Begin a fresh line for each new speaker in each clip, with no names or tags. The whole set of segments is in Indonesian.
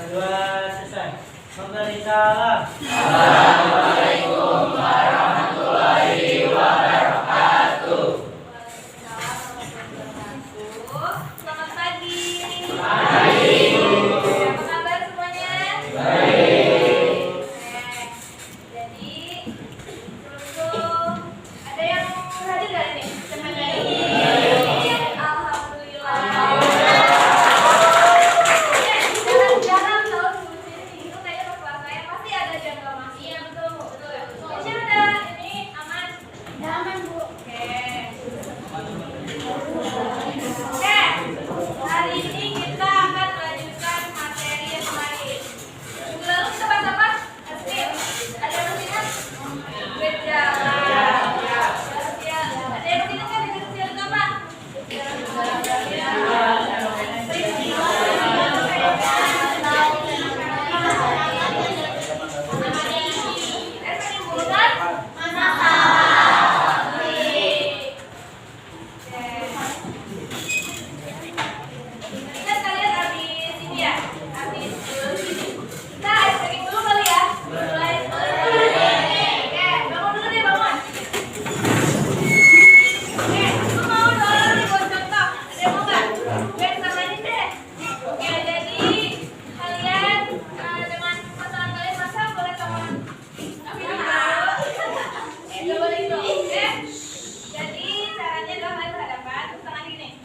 Berdua selesai. Memberi salam.
Assalamualaikum warahmatullahi wabarakatuh.
Selamat pagi.
Pagi.
Apa kabar semuanya?
Baik.
Jadi, ada yang hadir nggak ini? Alhamdulillah. Jangan kalau sebelum itu kayaknya pas kelas saya pasti ada jangka masih ya betul Bu, betul ya. Ini ada ini aman. Aman Bu. Oke. Oke. Hari ini kita akan melanjutkan materi yang kemarin. Minggu lalu kita bahas apa? Aktif. Ada yang masih ingat? Gejala. Ya. Ada yang masih ingat kan gejala itu apa? Ingat kalian habis ini ya? Habis kita ice cream dulu kali ya? Mulai. Oke, bangun dulu deh, bangun. Oke, aku mau dong nih buat contoh. Ada yang mau nggak? Gue samain deh. Oke, jadi kalian dengan pasangan kalian masak boleh tangan. Coba itu, oke? Jadi caranya adalah kalian berhadapan, terus tangan gini.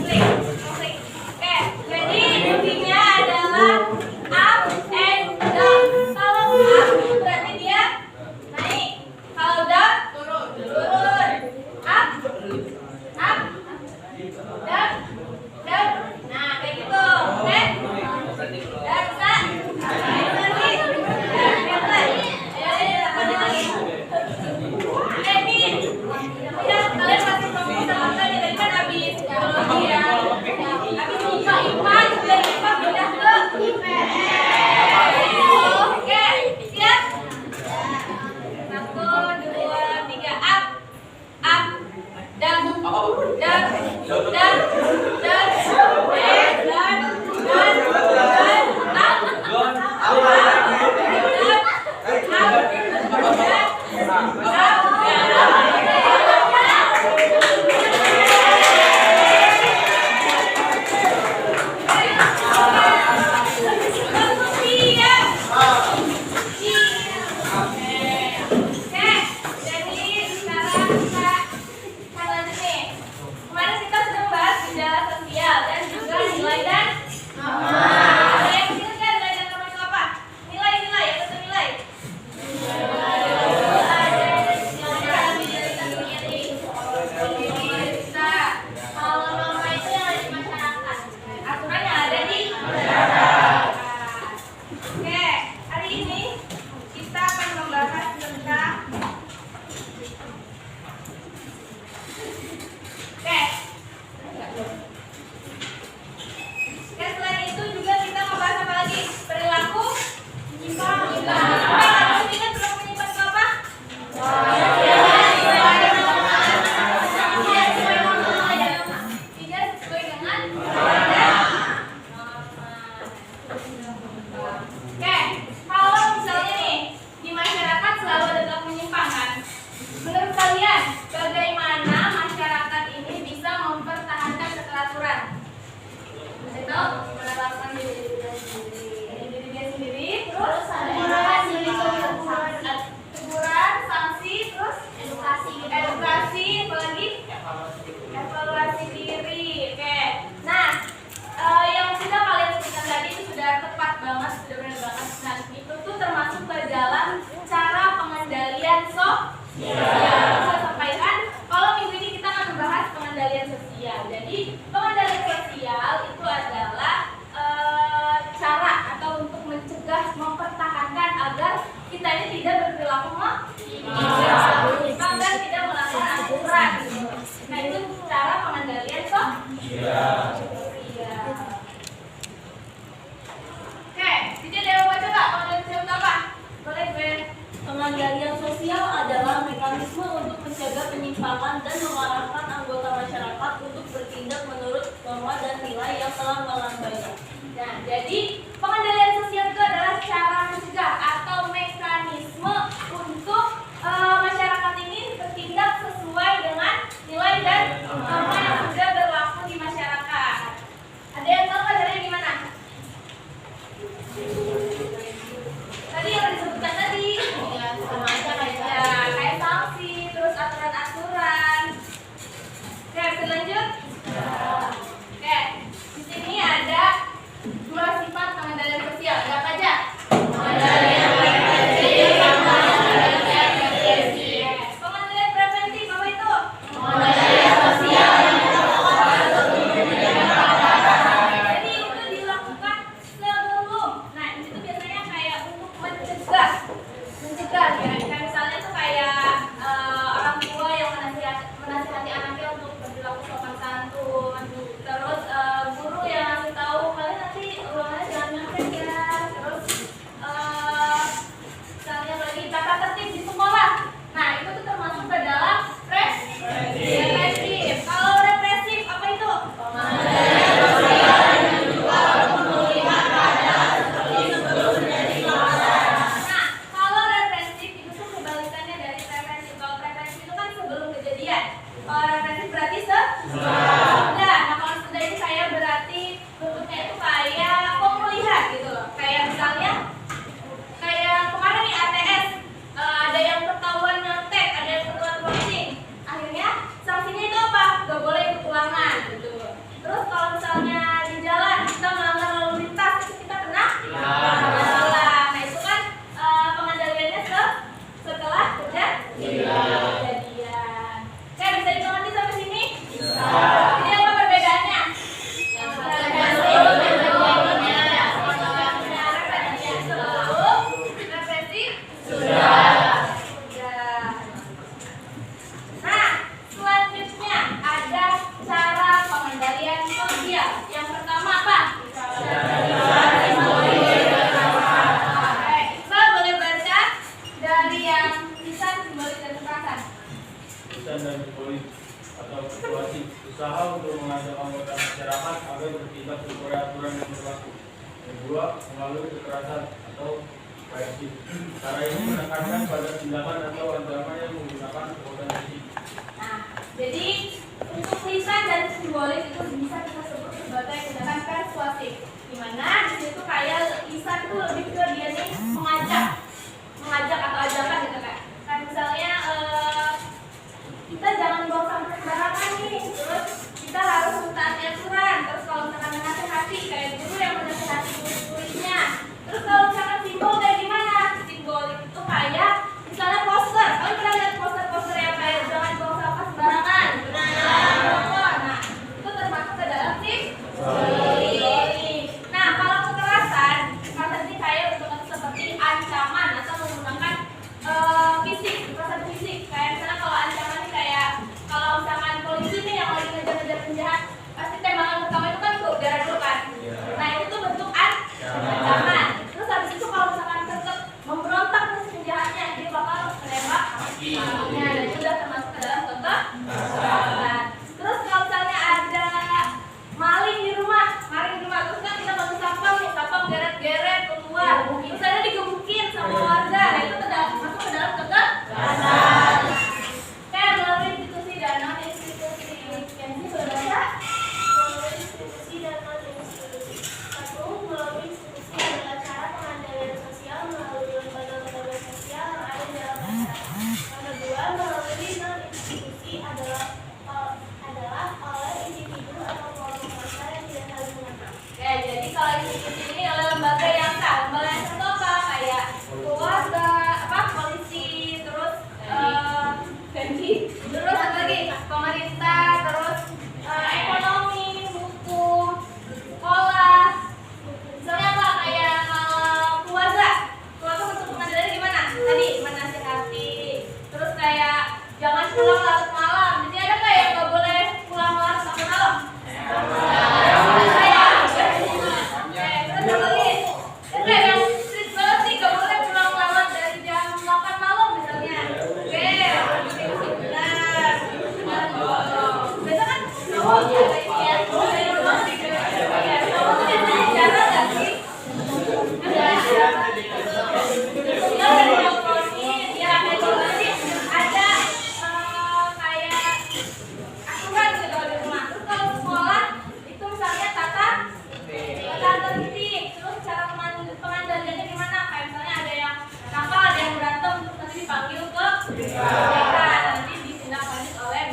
Klik. Oke, jadi intinya adalah up and down. Kalau up berarti dia naik. Kalau down turun. Up, down. Nah, kayak gitu. Oke? Down bisa? Naik lagi. Down lagi. Ayo, lagi. Ini lihat kalian masih ngomong sama kan ya, tadi kan habis biologi ya, habis IPA dari IPA pindah ke IPS. Oke, siap? 1, 2, 3, up, down, Oke, jadi sekarang kita akan lanjut nih. Kemarin kita sudah membahas gejala sosial dan juga nilai dan nama. Ada yang ingat nggak nilai dan nama itu apa? Nilai atau nilai? Bisa. Kalau nama itu yang ada di masyarakat. Aturan yang ada di masyarakat. Oke, hari ini kita akan membahas tentang selain itu juga kita membahas apa lagi? Perilaku menyimpang. Kamu ingat perilaku menyimpang itu apa? Tidak sesuai dengan Oke, kalau misalnya nih di masyarakat selalu ada perilaku menyimpang kan? Menurut kalian bagaimana masyarakat ini bisa mempertahankan keteraturan? Itu menerapkan diri dia sendiri, terus teguran, sanksi, terus edukasi, apalagi evaluasi diri. Oke, nah yang sudah kalian sebutkan tadi itu sudah tepat banget, sudah benar banget. Nah itu tuh termasuk ke dalam cara pengendalian sosial. Saya sampaikan kalau minggu ini kita akan membahas pengendalian sosial. Jadi pengendalian sosial itu adalah cara atau untuk mencegah, mempertahankan agar kita ini tidak berperilaku menyimpang dan tidak melanggar aturan. Nah itu cara pengendalian sosial. Oke, jadi ada yang mau baca nggak? Pengendalian sosial itu apa? Boleh gue.
Pengendalian sosial adalah mekanisme untuk mencegah penyimpangan dan mengarahkan anggota masyarakat untuk bertindak menurut
Jadi apa perbedaannya? Sudah. Nah, selanjutnya ada cara pengendalian sosial. Yang pertama apa? Oke, Iqbal boleh baca dari yang lisan, simbolik, dan kekerasan.
Lisan dan simbolik atau situasi usaha untuk mengajak anggota masyarakat agar bertindak sesuai aturan yang berlaku. Yang kedua, melalui kekerasan atau represif. Cara ini menekankan pada tindakan atau ancaman yang menggunakan kekuatan fisik.
Nah, jadi untuk lisan dan simbolik itu bisa kita sebut sebagai tindakan persuasif. Dimana di situ kayak lisan itu lebih ke dia nih mengajak atau ajakan gitu kan. Kan misalnya kita jangan buang sampah sembarangan nih, terus kita harus mentaati aturan. Terus kalau misalkan menasehati kayak guru yang menasehati murid-muridnya. Terus kalau misalkan simbol kayak gimana? Simbol itu kayak misalnya poster. Kalian pernah lihat poster-poster yang kayak jangan buang sampah sembarangan? Nah, itu termasuk ke dalam simbolik. Nah, kalau kekerasan ini kayak bentuknya seperti ancaman atau menggunakan fisik, kekerasan fisik. Kayak misalnya kalau ancaman ini kayak kalau misalkan polisi nih yang lagi ngejar-ngejar penjahat, pasti tembakan pertama itu kan ke udara dulu kan. Nah, itu tuh bentuk ancaman. Terus habis itu kalau misalkan tetap memberontak nih si penjahatnya, dia bakal menembak kakinya, dan itu udah termasuk ke dalam contoh kekerasan. Terus kalau misalnya ada maling di rumah, terus kan kita bantu sapam geret-geret keluar, terus ada digebukin sama warga, nah itu masuk ke dalam kekerasan. Kayak melalui institusi dan non institusi. Yang ini boleh baca?
Melalui institusi dan non-institusi. Satu, melalui institusi adalah cara pengendalian sosial melalui lembaga-lembaga sosial yang ada di dalam masyarakat. Yang kedua, melalui non-institusi adalah oleh individu atau kelompok massa yang tidak saling mengenal.
Ya, jadi kalau institusi ini oleh lembaga yang sah. Lembaga yang sah itu apa? Kayak keluarga, polisi, terus terus apa lagi? Pemerintah, terus ekonomi, hukum, sekolah. Misalnya apa? Kayak keluarga bentuk pengendaliannya gimana? Tadi menasihati. Terus kayak jangan pulang larut malam. Jadi ada nggak yang nggak boleh pulang larut sampai malam? Nanti ditindaklanjuti oleh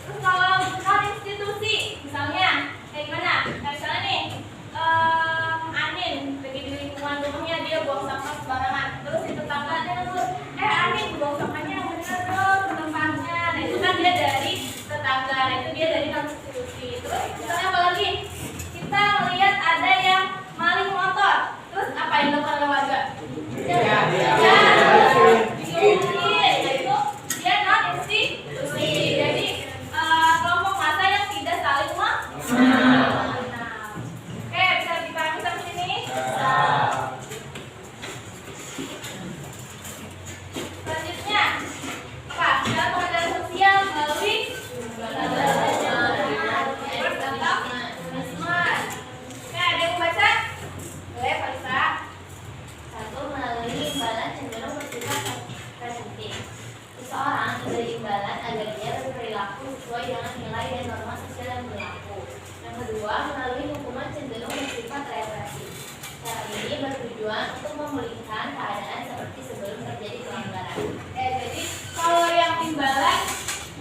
terus kalau non institusi, misalnya kayak gimana? Misalnya nih, Anin lagi di lingkungan rumahnya dia buang sampah sembarangan. Terus si tetangganya negur, Anin buang sampahnya yang benar dong ke tempatnya. Nah itu kan dia dari tetangga, nah itu dia dari non institusi. Terus misalnya apa lagi? Kita melihat ada yang maling motor. Terus apa yang dilakukan oleh warga? Yaitu dia non institusi. Jadi kelompok massa yang tidak saling mengenal. Oke, bisa dipahami sampai sini? Selanjutnya apa? Dalam pengendalian sosial melalui Oke, ada yang baca? Boleh, Farisa.
Satu, melalui imbalan cenderung bersifat preventif. Seseorang diberi imbalan agar dia berperilaku sesuai dengan nilai dan norma sosial yang berlaku. Yang kedua, melalui hukuman cenderung bersifat represif. Cara ini bertujuan untuk memulihkan keadaan seperti sebelum terjadi pelanggaran.
Jadi kalau yang imbalan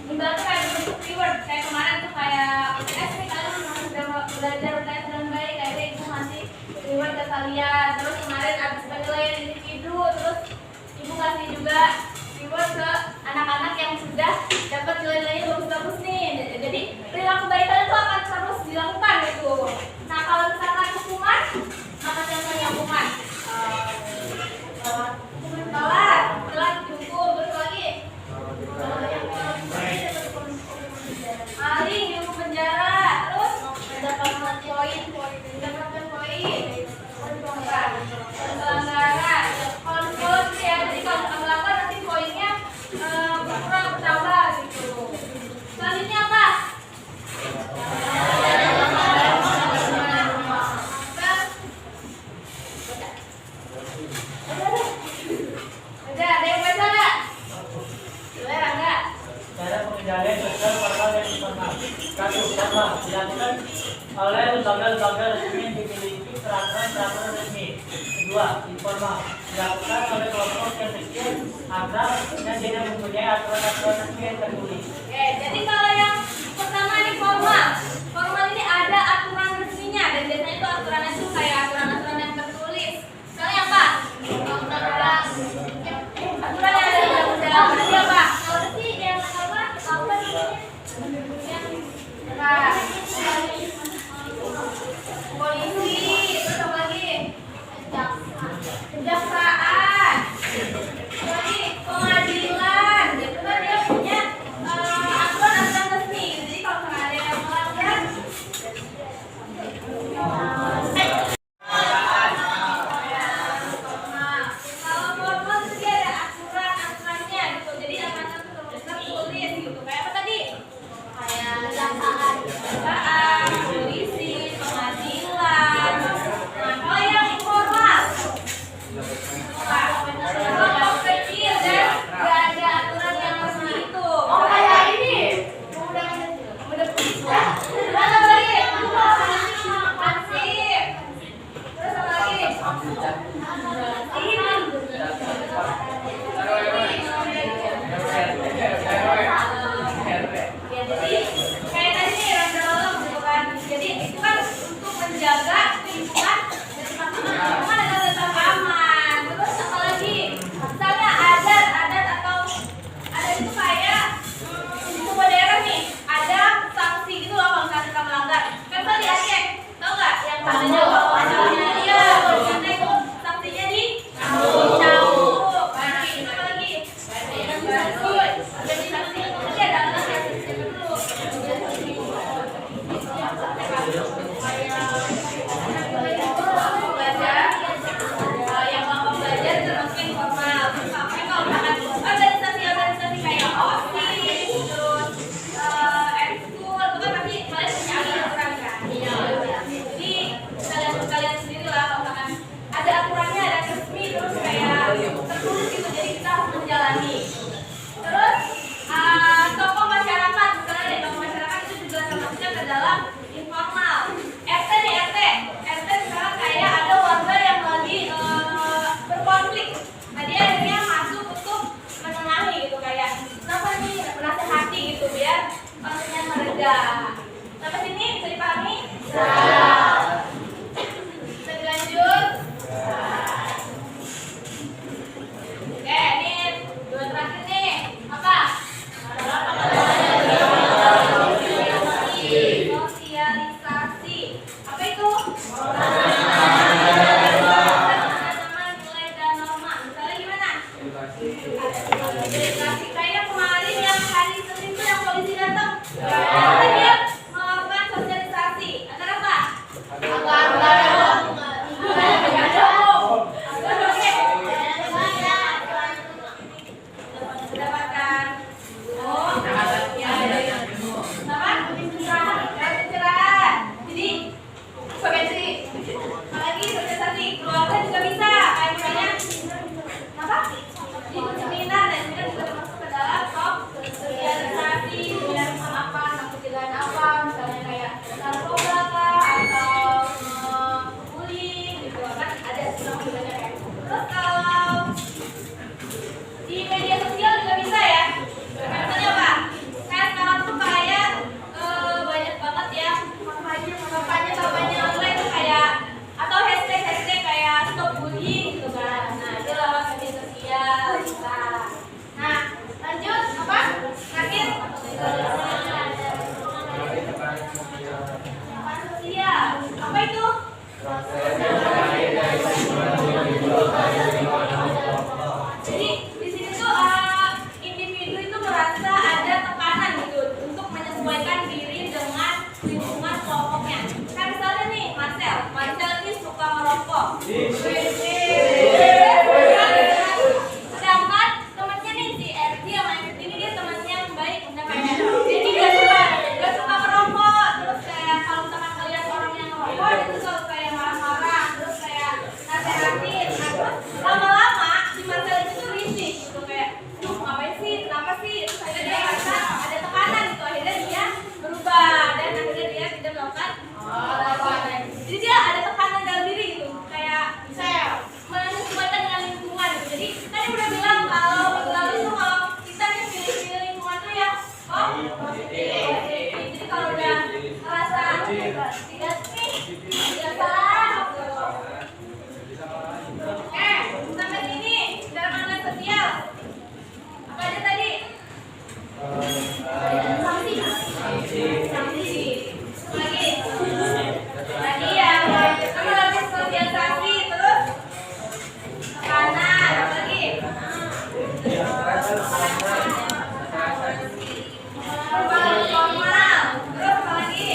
itu kayak bentuk reward. Kayak kemarin tuh kayak UTS nih, kalian sudah belajar UTS dengan baik, kayak ibu ngasih reward ke kalian. Terus kemarin abis penilaian individu, terus ibu kasih juga reward ke anak-anak yang sudah dapat nilai-nilainya bagus-bagus nih.
Satu, formal dilakukan oleh lembaga-lembaga resmi yang dimiliki peraturan-peraturan resmi. Kedua, informal dilakukan oleh kelompok yang kecil, akrab, dan tidak mempunyai aturan-aturan resmi yang tertulis.
Oke, jadi kalau yang pertama ini formal. Formal ini ada aturan resminya dan biasanya itu aturannya itu kayak aturan-aturan yang tertulis. Misalnya apa? Aturan yang ada di undang-undang. Berarti apa?
Kalau sih yang apa namanya?
Nah, polisi, terus apa lagi? Kejaksaan, lagi pengadilan. Itu kan dia punya aturan-aturan resmi. Jadi kalau misalnya ada yang melanggar, kalau formal itu dia ada aturan-aturannya gitu. Jadi aturan-aturan tertulis gitu. Kayak apa tadi? Kayak kejaksaan, polisi, pengadilan. Nah, kalau yang informal, kelompok kecil dan nggak ada aturan yang resmi itu. Oh, kayak ini. Udah bisa. Terus apa lagi? Pasif. Terus apa lagi? Jadi kayak tadi nih random gitu kan. Jadi itu kan untuk menjaga lingkungan dan lingkungan agar tetap aman. Terus apa lagi? Misalnya adat atau adat itu kayak di sebuah daerah nih ada sanksi gitu loh kalau misalnya kita melanggar. Kan tadi Aceh, tau nggak yang katanya kalau misalnya iya ternyata itu sanksinya di cambuk. Nah, itu apa lagi? Jadi sanksi tadi ada alat yang dulu. Belajar, yang kelompok belajar termasuk informal. Tapi kalau misalkan organisasi kayak OSIS, terus ekskul, itu kan pasti kalian punya aturan kan? Jadi kalian sendiri lah kalau misalkan ada aturannya, ada resmi, terus kayak tertulis gitu. Jadi kita harus menjalani. Terus tokoh masyarakat, misalnya dari tokoh masyarakat itu juga termasuknya ke dalam informal. RT nih RT sekarang kayak ada warga yang lagi berkonflik. Nah dia akhirnya masuk untuk menengahi gitu kayak kenapa nih menasehati gitu biar konfliknya mereda. Sampai sini bisa dipahami? Bisa dilanjut? Oke, ini dua terakhir nih. Apa? Sosialisasi. Apa itu? Teman-teman nilai dan norma. Misalnya gimana? Edukasi. Kayaknya kemarin yang hari Senin tuh yang polisi datang. Dia Tidak salah. Sampai sini dalam anak sosial. Apa aja tadi? Sanksi. Lagi. Tadi yang melakukan sosialisasi terus tekanan. Apa lagi? Formal. Terus apa lagi?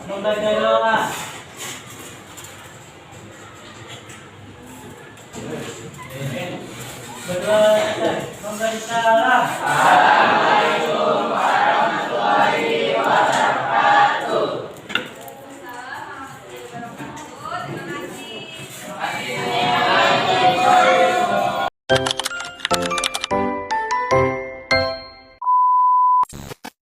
Membaca doa. Berdoa memberi salam.